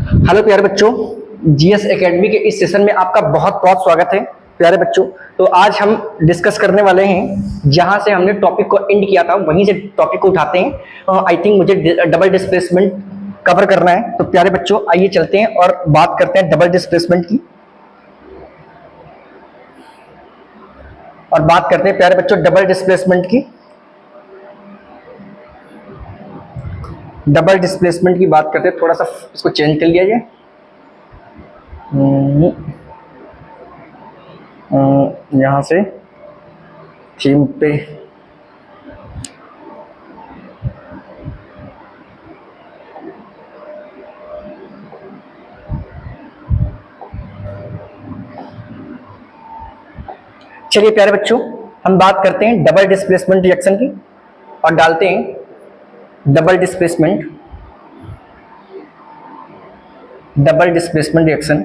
Hello प्यारे बच्चों, GS academy के इस सेशन में आपका बहुत बहुत स्वागत है। प्यारे बच्चों, तो आज हम डिस्कस करने वाले हैं जहां से हमने टॉपिक को एंड किया था वहीं से टॉपिक को उठाते हैं। आई थिंक मुझे डबल डिस्प्लेसमेंट कवर करना है। तो प्यारे बच्चों, आइए चलते हैं और बात करते हैं डबल डिस्प्लेसमेंट की। और बात करते हैं प्यारे बच्चों डबल डिस्प्लेसमेंट की। डबल डिस्प्लेसमेंट की बात करते हैं, थोड़ा सा इसको चेंज कर लिया जाए। यहाँ से थीम पे चलिए प्यारे बच्चों, हम बात करते हैं डबल डिस्प्लेसमेंट रिएक्शन की और डालते हैं double displacement reaction.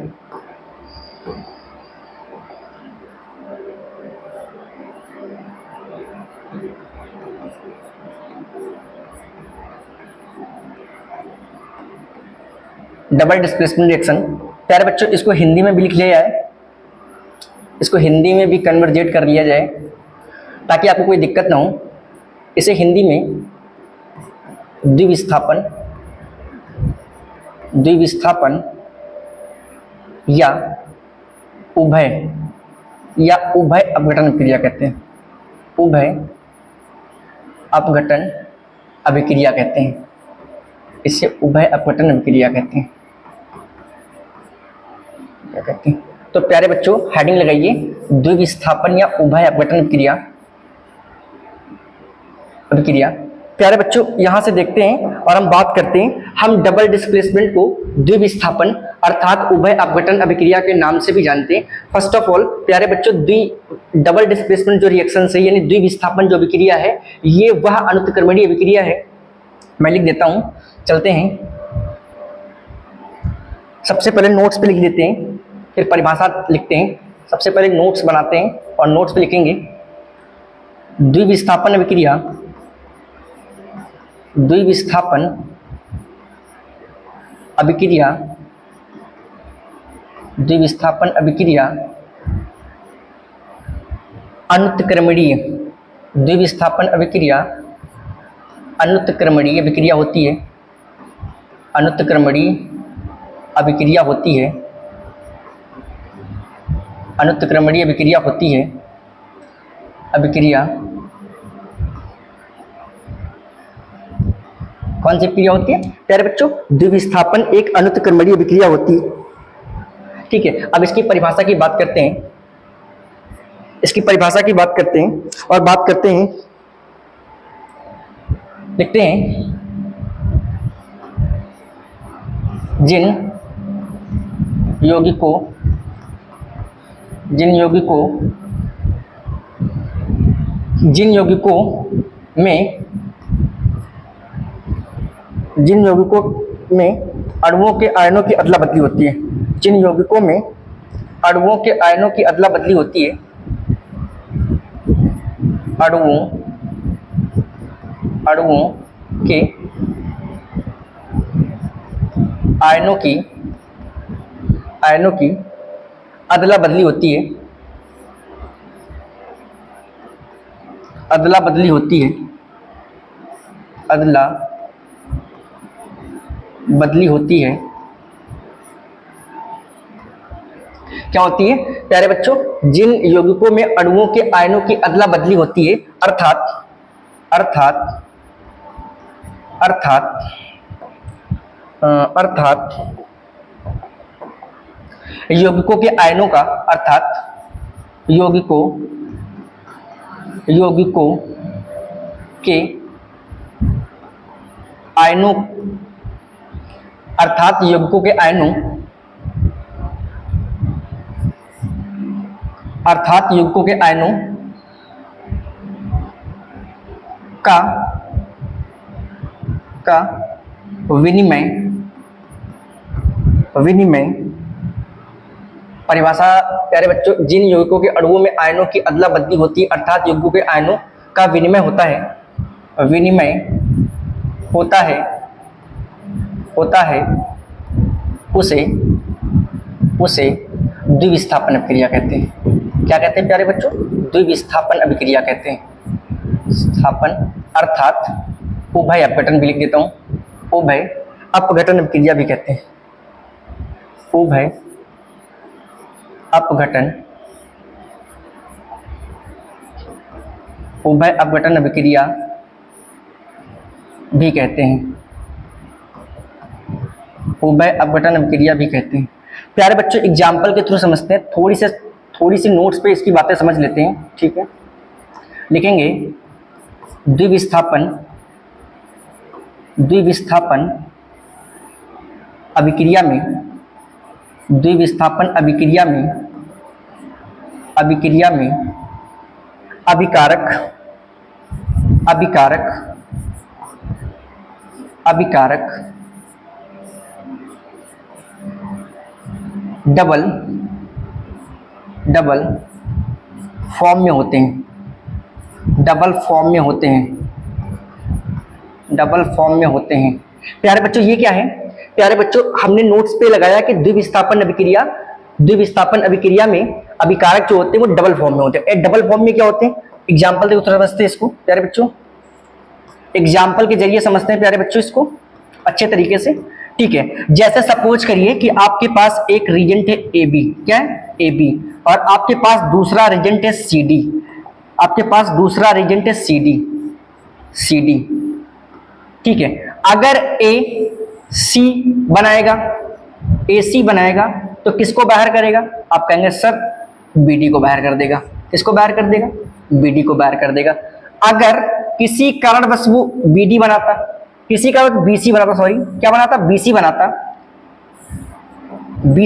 Double displacement reaction प्यारे बच्चों, इसको हिंदी में भी लिख लिया जाए, इसको हिंदी में भी कन्वर्जेट कर लिया जाए ताकि आपको कोई दिक्कत ना हो। इसे हिंदी में द्विविस्थापन या उभय अपघटन अभिक्रिया कहते हैं। उभय अपघटन अभिक्रिया कहते हैं। इसे उभय अपघटन अभिक्रिया कहते हैं। क्या कहते हैं? तो प्यारे बच्चों, हेडिंग लगाइए द्विविस्थापन या उभय अपघटन अभिक्रिया। प्यारे बच्चों, यहां से देखते हैं और हम बात करते हैं। हम डबल डिस्प्लेसमेंट को द्विविस्थापन अर्थात उभय अपघटन अभिक्रिया के नाम से भी जानते हैं। फर्स्ट ऑफ ऑल प्यारे बच्चों, डबल डिस्प्लेसमेंट जो रिएक्शन है यानी द्विविस्थापन जो अभिक्रिया है, ये वह अनुत्क्रमणीय अभिक्रिया है। मैं लिख देता हूं, चलते हैं। सबसे पहले नोट्स पे लिख देते हैं, फिर परिभाषा लिखते हैं। सबसे पहले नोट्स बनाते हैं और नोट्स पे लिखेंगे द्विविस्थापन अभिक्रिया अनुत्क्रमणीय अभिक्रिया होती है। अनुत्क्रमणीय अभिक्रिया होती है। अभिक्रिया कौन सी क्रिया होती है प्यारे बच्चों? द्विविस्थापन एक अनुत्क्रमणीय अभिक्रिया होती है। ठीक है, अब इसकी परिभाषा की बात करते हैं। और बात करते हैं, लिखते हैं जिन यौगिकों में अणुओं के आयनों की अदला बदली होती है। जिन यौगिकों में अणुओं के आयनों की अदला बदली होती है, अणुओं के आयनों की अदला बदली होती है। अदला बदली होती है। क्या होती है प्यारे बच्चों? जिन यौगिकों में अणुओं के आयनों की अदला बदली होती है, अर्थात यौगिकों के आयनों का यौगिकों के आयनों का विनिमय। परिभाषा प्यारे बच्चों, जिन यौगिकों के अणुओं में आयनों की अदला बदली होती है अर्थात यौगिकों के आयनों का विनिमय होता है उसे उसे द्विविस्थापन अभिक्रिया कहते हैं। क्या कहते हैं प्यारे बच्चों? द्विविस्थापन अभिक्रिया कहते हैं। स्थापन अर्थात उभय अपघटन भी लिख देता हूं, उभय अपघटन अभिक्रिया भी कहते हैं। उभय अपघटन, उभय अपघटन अभिक्रिया भी कहते हैं। उभय अपघटन अभिक्रिया भी कहते हैं। प्यारे बच्चों एग्जाम्पल के थ्रू समझते हैं, थोड़ी सी नोट्स पे इसकी बातें समझ लेते हैं। ठीक है, लिखेंगे द्विविस्थापन अभिक्रिया में, द्विविस्थापन अभिक्रिया में अभिकारक डबल फॉर्म में होते हैं, डबल फॉर्म में होते हैं। प्यारे बच्चों ये क्या है? प्यारे बच्चों हमने नोट्स पे लगाया कि द्विविस्थापन अभिक्रिया में अभिकारक जो होते हैं वो डबल फॉर्म में होते हैं। डबल फॉर्म में क्या होते हैं? एग्जाम्पल देखो समझते हैं इसको प्यारे बच्चों, एग्जाम्पल के जरिए समझते हैं प्यारे बच्चों इसको अच्छे तरीके से। ठीक है, जैसे सपोज करिए कि आपके पास एक रीजेंट है ए बी, क्या है? ए बी, और आपके पास दूसरा रीजेंट है सी डी, सी डी। ठीक है, अगर ए सी बनाएगा, ए सी बनाएगा तो किसको बाहर करेगा? आप कहेंगे सर बी डी को बाहर कर देगा। किसको बाहर कर देगा? बी डी को बाहर कर देगा। अगर किसी कारणवश वो बी डी बनाता, किसी कारण बी सी बनाता, सॉरी क्या बनाता? बी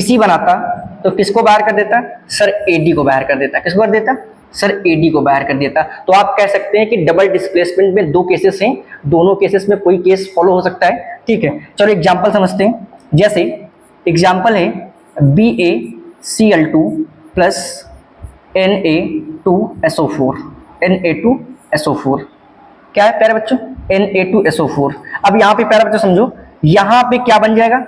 सी बनाता तो किसको बाहर कर देता? सर ए डी को बाहर कर देता। किसको कर देता? सर ए डी को बाहर कर देता। तो आप कह सकते हैं कि डबल डिस्प्लेसमेंट में दो केसेस हैं, दोनों केसेस में कोई केस फॉलो हो सकता है। ठीक है, चलो एग्जांपल समझते हैं। जैसे एग्जांपल है BaCl2 प्लस Na2SO4, Na2SO4 क्या है प्यारे बच्चों? Na2SO4। अब यहाँ पे प्यारे बच्चों समझो, यहाँ पे क्या बन जाएगा?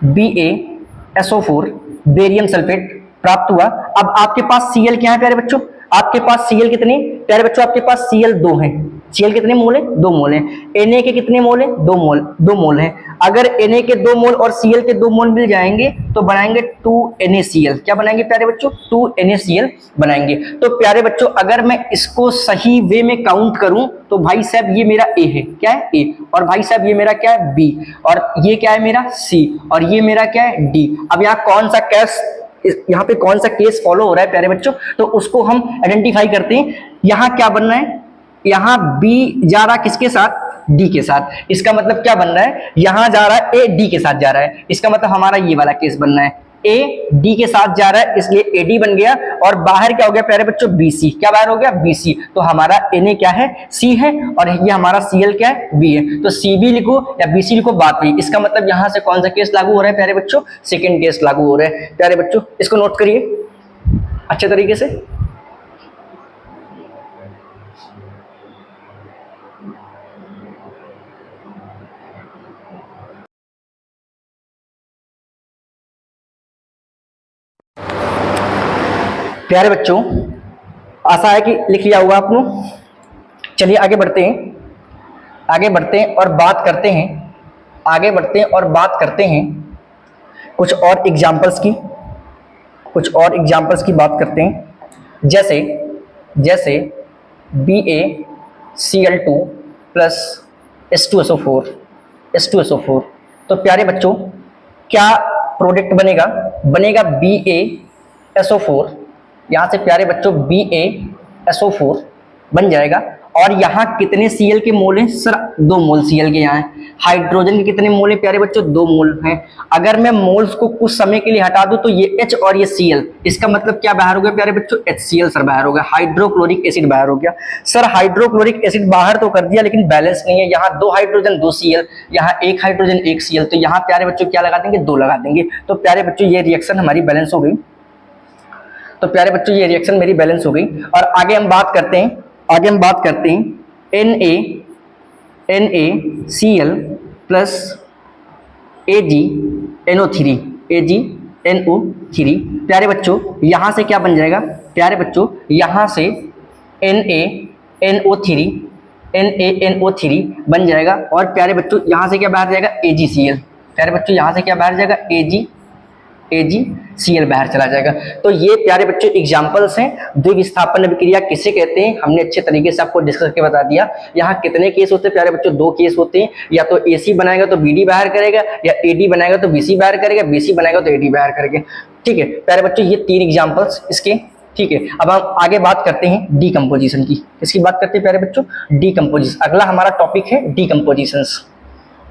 BaSO4 बेरियम सल्फेट प्राप्त हुआ। अब आपके पास Cl क्या है प्यारे बच्चों? आपके पास Cl कितने प्यारे बच्चों? आपके पास Cl 2 है। Cl कितने मोल है? 2 मोल है। Na के कितने मोल है? 2 मोल है। अगर Na के 2 मोल और Cl के 2 मोल मिल जाएंगे तो बनाएंगे 2NaCl। क्या बनाएंगे प्यारे बच्चों? 2NaCl बनाएंगे। तो प्यारे बच्चों अगर मैं इसको सही वे में काउंट करूं तो भाई साहब ये मेरा A है, क्या है? A, और भाई साहब ये मेरा क्या है? B, और ये क्या है मेरा? C, और ये मेरा क्या है? D। अब यहाँ कौन सा केस फॉलो हो रहा है प्यारे बच्चों? तो उसको हम आइडेंटिफाई करते हैं। यहाँ क्या बनना है? यहाँ B जा रहा किसके साथ? D के साथ। इसका मतलब क्या बन रहा है? यहाँ जा रहा है A D के साथ जा रहा है। इसका मतलब हमारा ये वाला केस बनना है, A D के साथ जा रहा है इसलिए AD बन गया। और बाहर क्या हो गया प्यारे बच्चों? BC। क्या बाहर हो गया? BC। तो हमारा Na क्या है? C है, और ये हमारा Cl क्या है? B है। तो CB लिखो या BC लिखो, बात नहीं। इसका मतलब यहाँ से कौन सा केस लागू हो रहा है प्यारे बच्चों? सेकेंड केस लागू हो रहा है प्यारे बच्चों। इसको नोट करिए अच्छे तरीके से। प्यारे बच्चों आशा है कि लिख लिया होगा आपने। चलिए आगे बढ़ते हैं और बात करते हैं कुछ और एग्जांपल्स की बात करते हैं। जैसे BaCl2 प्लस H2SO4। तो प्यारे बच्चों क्या प्रोडक्ट बनेगा BaSO4। यहाँ से प्यारे बच्चों BaSO4 बन जाएगा। और यहाँ कितने Cl के मोल हैं? सर 2 मोल Cl के यहाँ है। हाइड्रोजन के कितने मोल हैं प्यारे बच्चों? 2 मोल हैं। अगर मैं मोल्स को कुछ समय के लिए हटा दूं तो ये H और ये Cl, इसका मतलब क्या बाहर हो गया प्यारे बच्चों? HCl सर बाहर हो गया, हाइड्रोक्लोरिक एसिड बाहर हो गया। सर हाइड्रोक्लोरिक एसिड बाहर तो कर दिया लेकिन बैलेंस नहीं है। यहाँ 2 हाइड्रोजन 2 Cl, यहाँ 1 हाइड्रोजन 1 Cl, तो यहाँ प्यारे बच्चों क्या लगा देंगे? 2 लगा देंगे। तो प्यारे बच्चों ये रिएक्शन हमारी बैलेंस हो गई। मेरी बैलेंस हो गई। और आगे हम बात करते हैं NaCl प्लस AgNO3 AgNO3। प्यारे बच्चों यहाँ से क्या बन जाएगा, प्यारे बच्चों यहाँ से NaNO3 बन जाएगा, और प्यारे बच्चों यहाँ से क्या बाहर जाएगा, AgCl। प्यारे बच्चों यहाँ से क्या बाहर जाएगा, AgCl बाहर चला जाएगा। तो ये प्यारे बच्चों एग्जांपल्स हैं द्विविस्थापन अभिक्रिया किसे कहते हैं, हमने अच्छे तरीके से आपको डिस्कस करके बता दिया। यहाँ कितने केस होते हैं प्यारे बच्चों, 2 केस होते हैं, या तो AC बनाएगा तो BD बाहर करेगा, या AD बनाएगा तो BC बाहर करेगा, BC बनाएगा तो AD बाहर करेगा। ठीक है प्यारे बच्चों, ये 3 एग्जाम्पल्स इसके। ठीक है, अब हम आगे बात करते हैं डीकम्पोजिशन की। इसकी बात करते हैं प्यारे बच्चों, डीकम्पोजिशन। अगला हमारा टॉपिक है डीकम्पोजिशंस।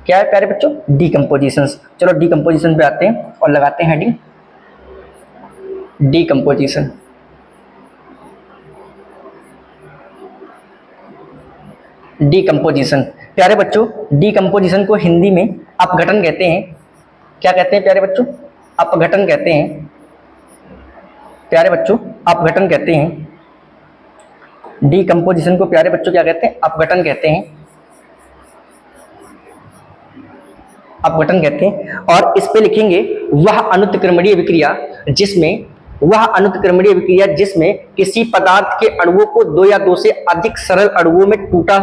क्या है प्यारे बच्चों, डीकम्पोजिशंस। चलो डीकम्पोजिशन पे आते हैं और लगाते हैं हेडिंग डीकम्पोजिशन। डीकम्पोजिशन प्यारे बच्चों, डीकम्पोजिशन को हिंदी में अपघटन कहते हैं। क्या कहते हैं प्यारे बच्चों, अपघटन कहते हैं। प्यारे बच्चों अपघटन कहते हैं। डीकम्पोजिशन को प्यारे बच्चों क्या कहते हैं, अपघटन कहते हैं। अपघटन कहते हैं। और इस पे लिखेंगे वह अनुत्क्रमणीय विक्रिया जिसमें किसी पदार्थ के अणुओं को 2 या 2 से अधिक सरल अणुओं में टूटा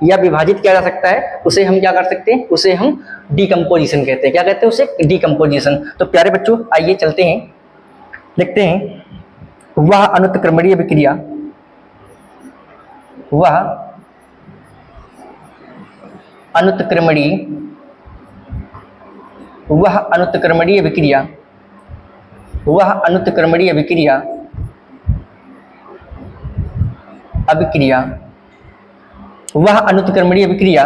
या विभाजित किया जा सकता है, उसे हम क्या कर सकते हैं, उसे हम डीकम्पोजिशन कहते हैं। क्या कहते हैं उसे, डीकम्पोजिशन। तो प्यारे बच्चों आइए चलते हैं, लिखते हैं वह अनुत्क्रमणीय विक्रिया, वह अनुत्क्रमणीय विक्रिया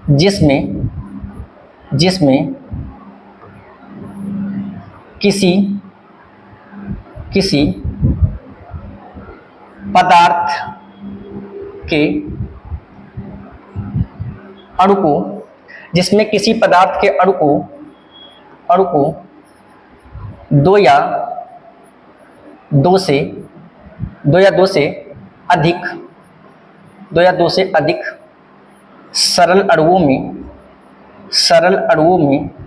जिसमें किसी पदार्थ के अणु को 2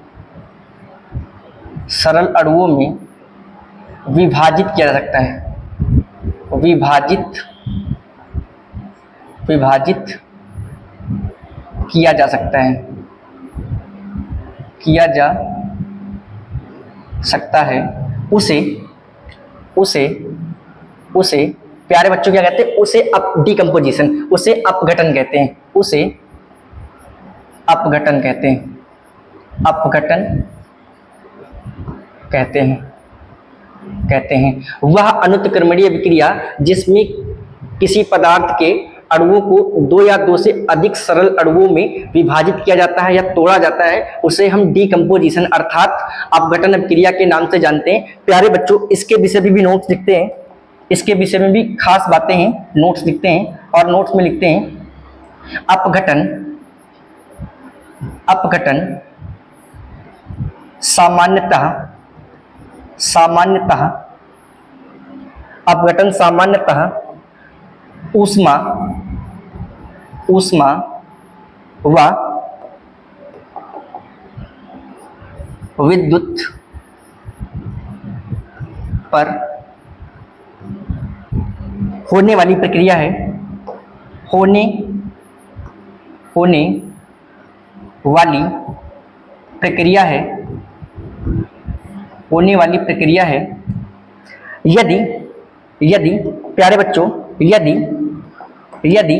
या 2 से अधिक सरल अणुओं में विभाजित किया जा सकता है, विभाजित किया जा सकता है, उसे प्यारे बच्चों क्या कहते हैं, उसे डीकम्पोजिशन, उसे अपघटन कहते हैं, अपघटन कहते हैं। वह अनुत्क्रमणीय विक्रिया जिसमें किसी पदार्थ के अणुओं को 2 या 2 से अधिक सरल अणुओं में विभाजित किया जाता है या तोड़ा जाता है, उसे हम डीकम्पोजिशन अर्थात अपघटन अभिक्रिया के नाम से जानते हैं। प्यारे बच्चों इसके विषय में भी नोट्स लिखते हैं, इसके विषय में भी खास बातें हैं, नोट्स लिखते हैं, और नोट्स में लिखते हैं अपघटन सामान्यतः ऊष्मा व विद्युत पर होने वाली प्रक्रिया है, होने वाली प्रक्रिया है यदि प्यारे बच्चों यदि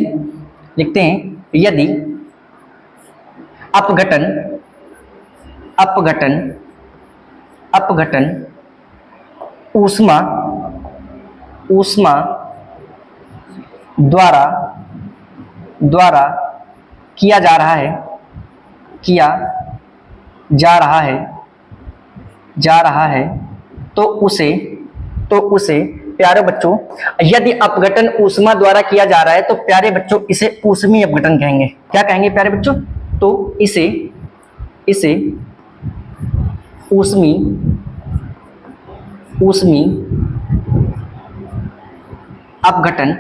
लिखते हैं, यदि अपघटन ऊष्मा द्वारा किया जा रहा है तो उसे प्यारे बच्चों यदि अपघटन ऊष्मा द्वारा किया जा रहा है तो प्यारे बच्चों इसे ऊष्मीय अपघटन कहेंगे। क्या कहेंगे प्यारे बच्चों, तो इसे ऊष्मी अपघटन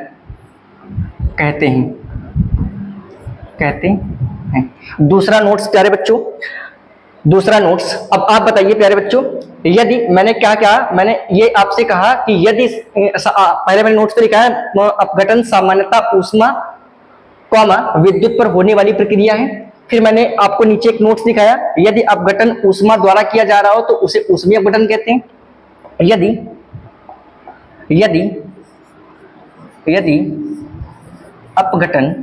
कहते हैं। दूसरा नोट्स प्यारे बच्चों, दूसरा नोट्स, अब आप बताइए प्यारे बच्चों, यदि मैंने क्या कहा, मैंने ये आपसे कहा कि यदि पहले मैंने नोट्स पे लिखा है अपघटन सामान्यता ऊष्मा कॉमा विद्युत पर होने वाली प्रक्रिया है। फिर मैंने आपको नीचे एक नोट्स दिखाया, यदि अपघटन ऊष्मा द्वारा किया जा रहा हो तो उसे ऊष्मीय अपघटन कहते हैं। यदि यदि यदि अपघटन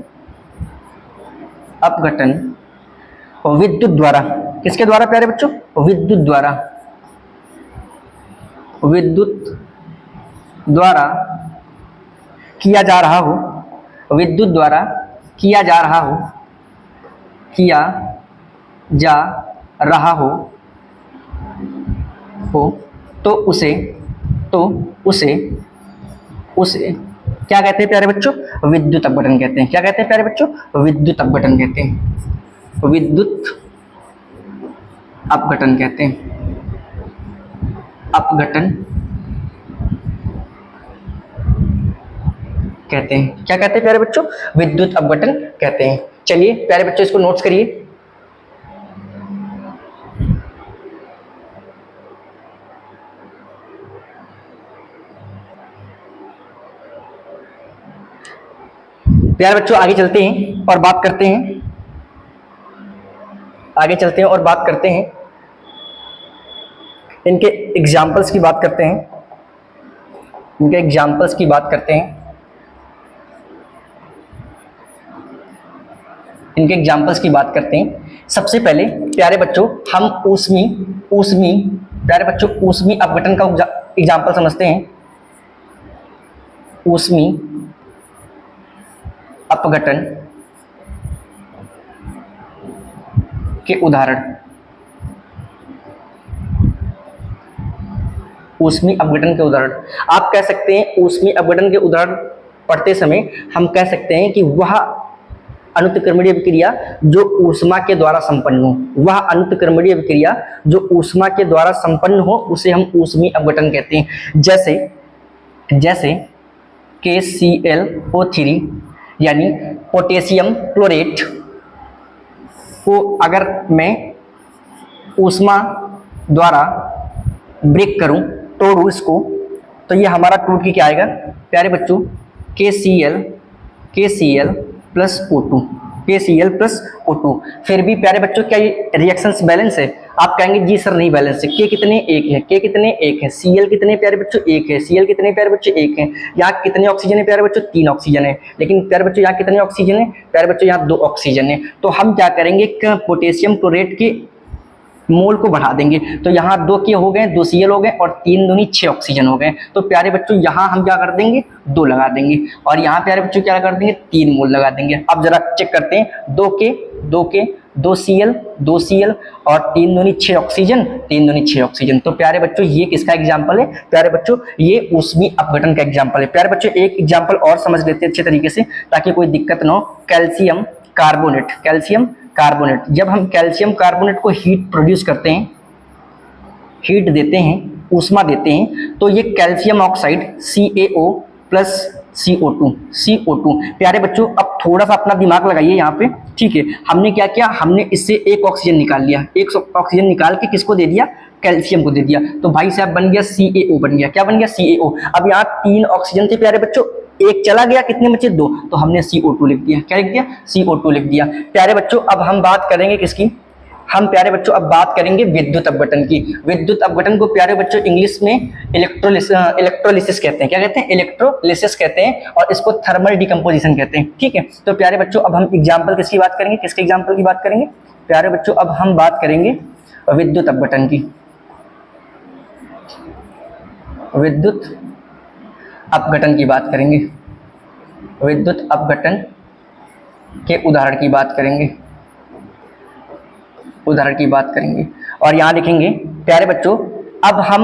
अपघटन विद्युत द्वारा, किसके द्वारा प्यारे बच्चों, विद्युत द्वारा, विद्युत द्वारा किया जा रहा हो, विद्युत द्वारा किया जा रहा हो, किया जा रहा हो तो उसे क्या कहते हैं प्यारे बच्चों, विद्युत अपघटन कहते हैं। क्या कहते हैं प्यारे बच्चों, विद्युत अपघटन कहते हैं, विद्युत अपघटन कहते हैं, अपघटन कहते हैं। क्या कहते हैं प्यारे बच्चों, विद्युत अपघटन कहते हैं। चलिए प्यारे बच्चों इसको नोट्स करिए। प्यारे बच्चों आगे चलते हैं और बात करते हैं, आगे चलते हैं और बात करते हैं, इनके एग्जाम्पल्स की बात करते हैं, इनके एग्जाम्पल्स की बात करते हैं, इनके एग्जाम्पल्स की बात करते हैं। सबसे पहले प्यारे बच्चों हम ऊष्मी प्यारे बच्चों ऊष्मी अपघटन का एग्जाम्पल समझते हैं। ऊष्मी अपघटन के उदाहरण, ऊष्मी अपघटन के उदाहरण आप कह सकते हैं। ऊष्मी अपघटन के उदाहरण पढ़ते समय हम कह सकते हैं कि वह अनुत्क्रमणीय विक्रिया जो ऊष्मा के द्वारा संपन्न हो, वह अनुत्क्रमणीय विक्रिया जो ऊष्मा के द्वारा संपन्न हो उसे हम ऊष्मी अपघटन कहते हैं। जैसे KClO3 यानी पोटेशियम क्लोरेट को अगर मैं ऊष्मा द्वारा ब्रेक करूं, तोड़ूं इसको, तो ये हमारा टूट के क्या आएगा प्यारे बच्चों, KCl plus O2, KCl plus O2। फिर भी प्यारे बच्चों क्या ये रिएक्शंस बैलेंस है? आप कहेंगे जी सर नहीं बैलेंस है। K कितने, एक है, K कितने, एक है, Cl कितने प्यारे बच्चों, एक है, Cl कितने प्यारे बच्चों, एक है। यहाँ कितने ऑक्सीजन है प्यारे बच्चों, 3 ऑक्सीजन है। लेकिन प्यारे बच्चों यहाँ कितने ऑक्सीजन है प्यारे बच्चों, यहाँ 2 ऑक्सीजन है। तो हम क्या करेंगे, पोटेशियम क्लोरेट के मोल को बढ़ा देंगे, तो यहाँ 2 के हो गए, 2 Cl हो गए और 3 दूनी 6 ऑक्सीजन हो गए। तो प्यारे बच्चों यहाँ हम क्या कर देंगे, 2 लगा देंगे और यहाँ प्यारे बच्चों क्या कर देंगे, 3 मोल लगा देंगे। अब जरा चेक करते हैं, 2 Cl 2 Cl और 3 दूनी 6 ऑक्सीजन, 3 दूनी 6 ऑक्सीजन। तो प्यारे बच्चों ये किसका एग्जाम्पल है प्यारे बच्चों, ये ऊष्मी अपघटन का एग्जाम्पल है। प्यारे बच्चों एक एग्जाम्पल और समझ लेते हैं अच्छे तरीके से ताकि कोई दिक्कत ना हो। कैल्शियम कार्बोनेट, जब हम कैल्शियम कार्बोनेट को हीट प्रोड्यूस करते हैं, हीट देते हैं, ऊष्मा देते हैं, तो ये calcium oxide CaO plus CO2 प्यारे बच्चों अब थोड़ा सा अपना दिमाग लगाइए यहाँ पे, ठीक है। हमने क्या किया, हमने इससे एक ऑक्सीजन निकाल लिया, एक ऑक्सीजन निकाल के किसको दे दिया, कैल्शियम को दे दिया, तो भाई साहब बन गया CaO, बन गया, क्या बन गया, CaO। अब यहाँ 3 ऑक्सीजन थे प्यारे बच्चों, एक चला गया, कितने बचे, 2, तो हमने CO2 लिख दिया। क्या लिख दिया, CO2 लिख दिया। प्यारे बच्चों अब हम बात करेंगे किसकी, हम प्यारे बच्चों अब बात करेंगे विद्युत अपघटन की। विद्युत अपघटन को प्यारे बच्चों इंग्लिश में इलेक्ट्रोलिसिस कहते हैं। क्या कहते हैं, इलेक्ट्रोलिसिस कहते हैं और इसको थर्मल डिकम्पोजिशन कहते हैं, ठीक है। तो प्यारे बच्चों अब हम एग्जाम्पल किसकी बात करेंगे, किसके एग्जाम्पल की बात करेंगे प्यारे बच्चों, अब हम बात करेंगे विद्युत अपघटन की, विद्युत अपघटन की बात करेंगे, विद्युत अपघटन के उदाहरण की बात करेंगे, और यहाँ लिखेंगे प्यारे बच्चों। अब हम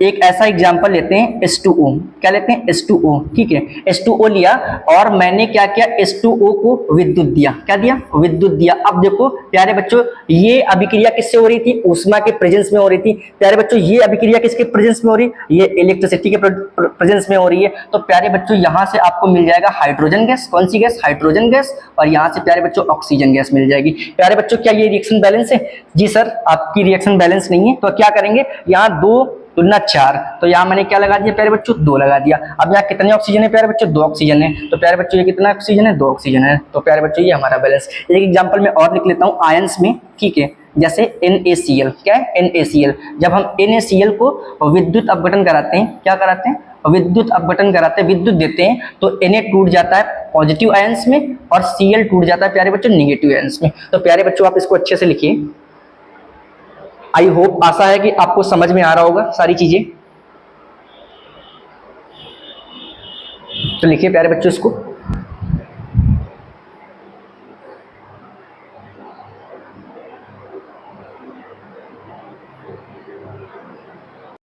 एक ऐसा एग्जांपल लेते हैं H2O। क्या लेते हैं? H2O। ठीक है, H2O लिया और मैंने क्या किया, H2O को विद्युत दिया। क्या दिया? विद्युत दिया। अब देखो प्यारे बच्चों, ये अभिक्रिया किससे हो रही थी? ऊष्मा के प्रेजेंस में हो रही थी। प्यारे बच्चों ये अभिक्रिया किसके प्रेजेंस में हो रही है? ये इलेक्ट्रिसिटी के प्रेजेंस में हो रही है। तो प्यारे बच्चों यहां से आपको मिल जाएगा हाइड्रोजन गैस। कौन सी गैस? Hydrogen gas. और यहां से प्यारे बच्चों ऑक्सीजन गैस मिल जाएगी। प्यारे बच्चों क्या ये रिएक्शन बैलेंस है? जी सर, आपकी रिएक्शन बैलेंस नहीं है। तो क्या करेंगे, यहाँ 2 दुना 4, तो यहाँ मैंने क्या लगा दिया प्यारे बच्चों? 2 लगा दिया। अब यहाँ कितने ऑक्सीजन है प्यारे बच्चों? 2 ऑक्सीजन है। तो प्यारे बच्चों ये कितना ऑक्सीजन है? 2 ऑक्सीजन है। तो प्यारे बच्चों ये हमारा बैलेंस। एक एग्जांपल में और लिख लेता हूँ आयंस में। ठीक है, जैसे NaCl। क्या है? NaCl। जब हम NaCl को विद्युत अपघटन कराते हैं, क्या कराते हैं? विद्युत अपघटन कराते हैं, विद्युत देते हैं, तो Na टूट जाता है पॉजिटिव आयंस में और Cl टूट जाता है प्यारे बच्चों नेगेटिव आयंस में। तो प्यारे बच्चों आप इसको अच्छे से लिखिए। आई होप, आशा है कि आपको समझ में आ रहा होगा सारी चीजें। तो लिखिए प्यारे बच्चों इसको।